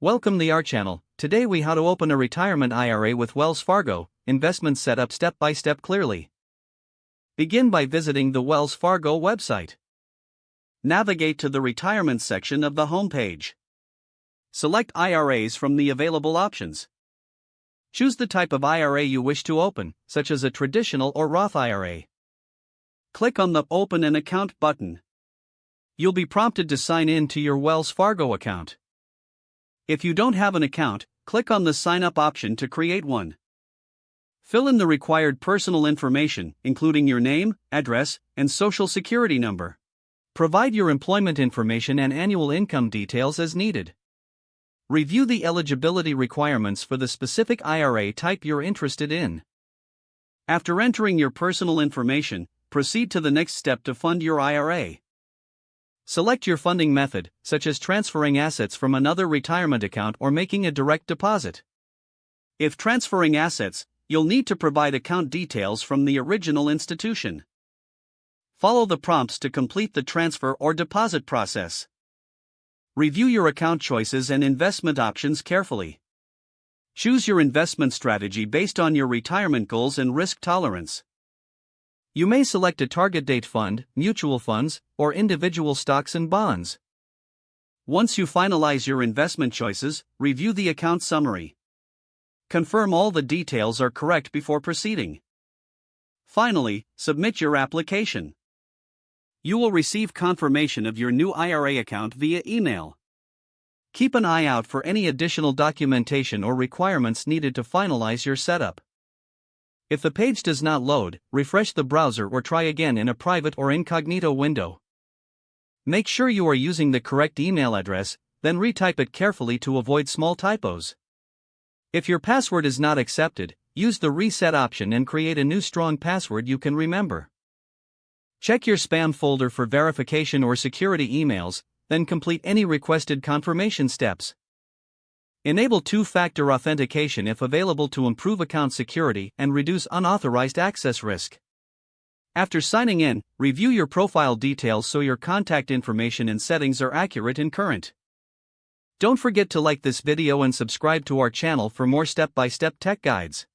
Welcome to our channel. Today we how to open a retirement IRA with Wells Fargo, investment setup step by step clearly. Begin by visiting the Wells Fargo website. Navigate to the retirement section of the homepage. Select IRAs from the available options. Choose the type of IRA you wish to open, such as a traditional or Roth IRA. Click on the Open an Account button. You'll be prompted to sign in to your Wells Fargo account. If you don't have an account, click on the Sign Up option to create one. Fill in the required personal information, including your name, address, and social security number. Provide your employment information and annual income details as needed. Review the eligibility requirements for the specific IRA type you're interested in. After entering your personal information, proceed to the next step to fund your IRA. Select your funding method, such as transferring assets from another retirement account or making a direct deposit. If transferring assets, you'll need to provide account details from the original institution. Follow the prompts to complete the transfer or deposit process. Review your account choices and investment options carefully. Choose your investment strategy based on your retirement goals and risk tolerance. You may select a target date fund, mutual funds, or individual stocks and bonds. Once you finalize your investment choices, review the account summary. Confirm all the details are correct before proceeding. Finally, submit your application. You will receive confirmation of your new IRA account via email. Keep an eye out for any additional documentation or requirements needed to finalize your setup. If the page does not load, refresh the browser or try again in a private or incognito window. Make sure you are using the correct email address, then retype it carefully to avoid small typos. If your password is not accepted, use the reset option and create a new strong password you can remember. Check your spam folder for verification or security emails, then complete any requested confirmation steps. Enable two-factor authentication if available to improve account security and reduce unauthorized access risk. After signing in, review your profile details so your contact information and settings are accurate and current. Don't forget to like this video and subscribe to our channel for more step-by-step tech guides.